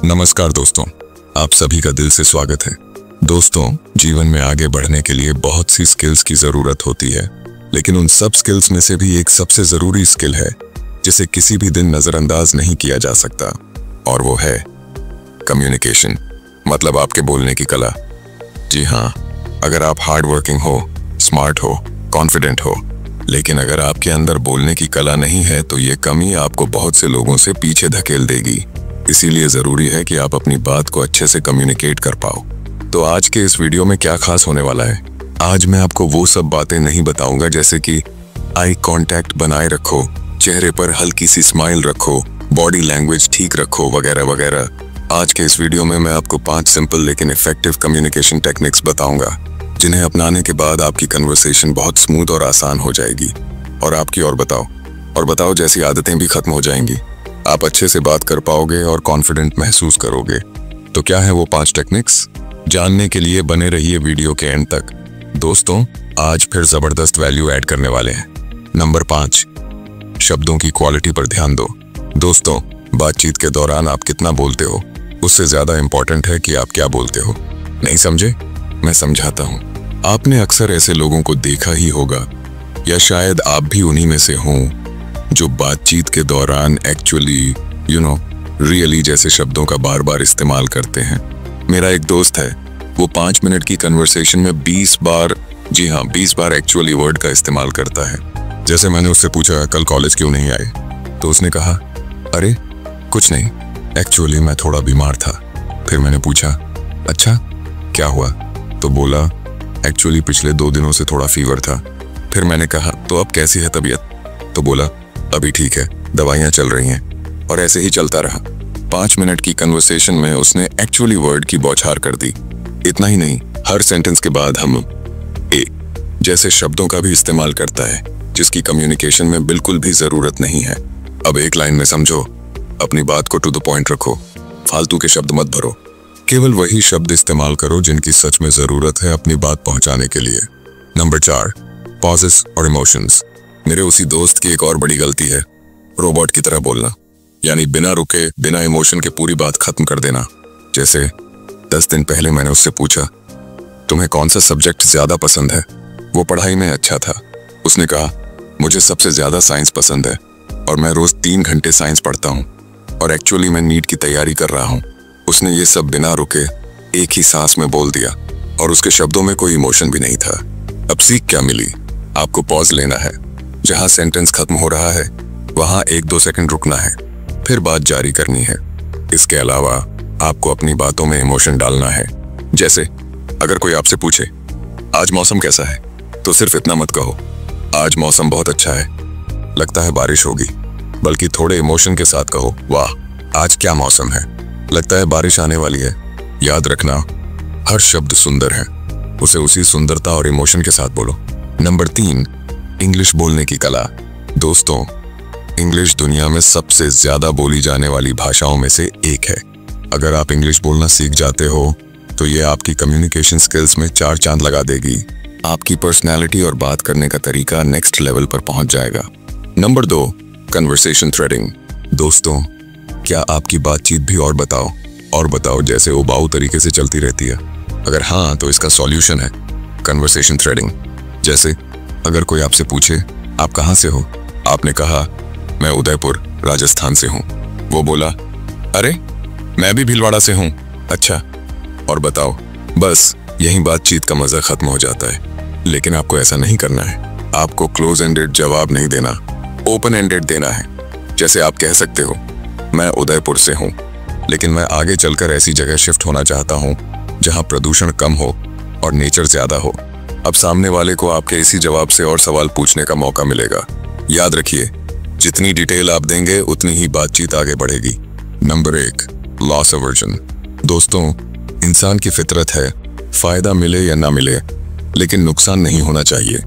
नमस्कार दोस्तों, आप सभी का दिल से स्वागत है। दोस्तों, जीवन में आगे बढ़ने के लिए बहुत सी स्किल्स की जरूरत होती है, लेकिन उन सब स्किल्स में से भी एक सबसे जरूरी स्किल है जिसे किसी भी दिन नजरअंदाज नहीं किया जा सकता, और वो है कम्युनिकेशन, मतलब आपके बोलने की कला। जी हाँ, अगर आप हार्ड वर्किंग हो, स्मार्ट हो, कॉन्फिडेंट हो, लेकिन अगर आपके अंदर बोलने की कला नहीं है तो ये कमी आपको बहुत से लोगों से पीछे धकेल देगी। इसीलिए जरूरी है कि आप अपनी बात को अच्छे से कम्युनिकेट कर पाओ। तो आज के इस वीडियो में क्या खास होने वाला है? आज मैं आपको वो सब बातें नहीं बताऊंगा जैसे कि आई कांटेक्ट बनाए रखो, चेहरे पर हल्की सी स्माइल रखो, बॉडी लैंग्वेज ठीक रखो, वगैरह वगैरह। आज के इस वीडियो में मैं आपको 5 सिंपल लेकिन इफेक्टिव कम्युनिकेशन टेक्निक्स बताऊंगा, जिन्हें अपनाने के बाद आपकी कन्वर्सेशन बहुत स्मूथ और आसान हो जाएगी, और आपकी और बताओ जैसी आदतें भी खत्म हो जाएंगी। आप अच्छे से बात कर पाओगे और कॉन्फिडेंट महसूस करोगे। तो क्या है वो 5 टेक्निक्स? जानने के लिए बने रहिए वीडियो के एंड तक। दोस्तों, आज फिर जबरदस्त वैल्यू ऐड करने वाले हैं। नंबर 5, शब्दों की क्वालिटी पर ध्यान दो। दोस्तों, बातचीत के दौरान आप कितना बोलते हो उससे ज्यादा इंपॉर्टेंट है कि आप क्या बोलते हो। नहीं समझे? मैं समझाता हूँ। आपने अक्सर ऐसे लोगों को देखा ही होगा, या शायद आप भी उन्हीं में से हों, जो बातचीत के दौरान एक्चुअली रियली जैसे शब्दों का बार बार इस्तेमाल करते हैं। मेरा एक दोस्त है, वो 5 मिनट की कन्वर्सेशन में 20 बार, जी हाँ 20 बार एक्चुअली वर्ड का इस्तेमाल करता है। जैसे मैंने उससे पूछा कल कॉलेज क्यों नहीं आए, तो उसने कहा अरे कुछ नहीं, एक्चुअली मैं थोड़ा बीमार था। फिर मैंने पूछा अच्छा क्या हुआ, तो बोला एक्चुअली पिछले 2 दिनों से थोड़ा फीवर था। फिर मैंने कहा तो अब कैसी है तबीयत, तो बोला अभी ठीक है, दवाइयां चल रही हैं। और ऐसे ही चलता रहा। 5 मिनट की कन्वर्सेशन में उसने एक्चुअली वर्ड की बौछार कर दी। इतना ही नहीं, हर सेंटेंस के बाद हम ए जैसे शब्दों का भी इस्तेमाल करता है, जिसकी कम्युनिकेशन में बिल्कुल भी जरूरत नहीं है। अब एक लाइन में समझो, अपनी बात को टू द पॉइंट रखो, फालतू के शब्द मत भरो। केवल वही शब्द इस्तेमाल करो जिनकी सच में जरूरत है अपनी बात पहुंचाने के लिए। नंबर 4, पॉजेस और इमोशंस। मेरे उसी दोस्त की एक और बड़ी गलती है, रोबोट की तरह बोलना, यानी बिना रुके बिना इमोशन के पूरी बात खत्म कर देना। जैसे 10 दिन पहले मैंने उससे पूछा तुम्हें कौन सा सब्जेक्ट ज्यादा पसंद है, वो पढ़ाई में अच्छा था। उसने कहा मुझे सबसे ज्यादा साइंस पसंद है, और मैं रोज 3 घंटे साइंस पढ़ता हूँ, और एक्चुअली मैं नीट की तैयारी कर रहा हूँ। उसने ये सब बिना रुके एक ही सांस में बोल दिया, और उसके शब्दों में कोई इमोशन भी नहीं था। अब सीख क्या मिली? आपको पॉज लेना है, जहां सेंटेंस खत्म हो रहा है वहां 1-2 सेकंड रुकना है, फिर बात जारी करनी है। इसके अलावा आपको अपनी बातों में इमोशन डालना है। जैसे अगर कोई आपसे पूछे आज मौसम कैसा है, तो सिर्फ इतना मत कहो आज मौसम बहुत अच्छा है, लगता है बारिश होगी, बल्कि थोड़े इमोशन के साथ कहो वाह आज क्या मौसम है, लगता है बारिश आने वाली है। याद रखना, हर शब्द सुंदर है, उसे उसी सुंदरता और इमोशन के साथ बोलो। नंबर 3, इंग्लिश बोलने की कला। दोस्तों, इंग्लिश दुनिया में सबसे ज्यादा बोली जाने वाली भाषाओं में से एक है। अगर आप इंग्लिश बोलना सीख जाते हो तो ये आपकी कम्युनिकेशन स्किल्स में 4 चांद लगा देगी। आपकी पर्सनैलिटी और बात करने का तरीका नेक्स्ट लेवल पर पहुंच जाएगा। Number 2, conversation threading. दोस्तों, क्या आपकी बातचीत भी और बताओ जैसे उबाऊ तरीके से चलती रहती है? अगर हाँ, तो इसका सॉल्यूशन है कन्वर्सेशन थ्रेडिंग। जैसे अगर कोई आपसे पूछे आप कहाँ से हो, आपने कहा मैं उदयपुर राजस्थान से हूँ, वो बोला अरे मैं भी भीलवाड़ा से हूँ, अच्छा और बताओ। बस यही बातचीत का मजा खत्म हो जाता है। लेकिन आपको ऐसा नहीं करना है। आपको क्लोज एंडेड जवाब नहीं देना, ओपन एंडेड देना है। जैसे आप कह सकते हो मैं उदयपुर से हूँ, लेकिन मैं आगे चलकर ऐसी जगह शिफ्ट होना चाहता हूँ जहाँ प्रदूषण कम हो और नेचर ज्यादा हो। अब सामने वाले को आपके इसी जवाब से और सवाल पूछने का मौका मिलेगा। याद रखिए, जितनी डिटेल आप देंगे उतनी ही बातचीत आगे बढ़ेगी। Number 1, loss aversion. दोस्तों, इंसान की फितरत है फायदा मिले या ना मिले, लेकिन नुकसान नहीं होना चाहिए।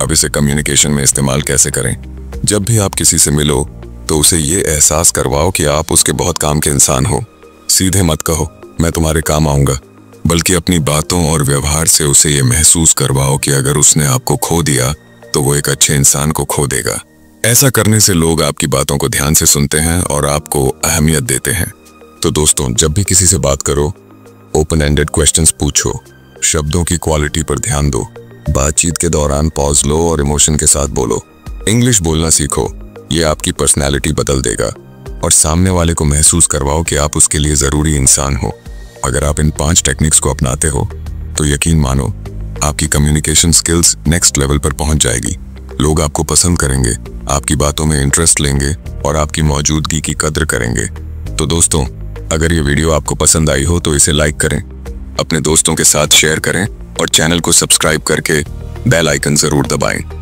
अब इसे कम्युनिकेशन में इस्तेमाल कैसे करें? जब भी आप किसी से मिलो तो उसे ये एहसास करवाओ कि आप उसके बहुत काम के इंसान हो। सीधे मत कहो मैं तुम्हारे काम आऊंगा, बल्कि अपनी बातों और व्यवहार से उसे ये महसूस करवाओ कि अगर उसने आपको खो दिया तो वो एक अच्छे इंसान को खो देगा। ऐसा करने से लोग आपकी बातों को ध्यान से सुनते हैं और आपको अहमियत देते हैं। तो दोस्तों, जब भी किसी से बात करो, ओपन एंडेड क्वेश्चंस पूछो, शब्दों की क्वालिटी पर ध्यान दो, बातचीत के दौरान पॉज लो और इमोशन के साथ बोलो। इंग्लिश बोलना सीखो, ये आपकी पर्सनैलिटी बदल देगा और सामने वाले को महसूस करवाओ कि आप उसके लिए ज़रूरी इंसान हो। अगर आप इन 5 टेक्निक्स को अपनाते हो तो यकीन मानो आपकी कम्युनिकेशन स्किल्स नेक्स्ट लेवल पर पहुंच जाएगी। लोग आपको पसंद करेंगे, आपकी बातों में इंटरेस्ट लेंगे और आपकी मौजूदगी की कद्र करेंगे। तो दोस्तों, अगर ये वीडियो आपको पसंद आई हो तो इसे लाइक करें, अपने दोस्तों के साथ शेयर करें और चैनल को सब्सक्राइब करके बेल आइकन ज़रूर दबाएं।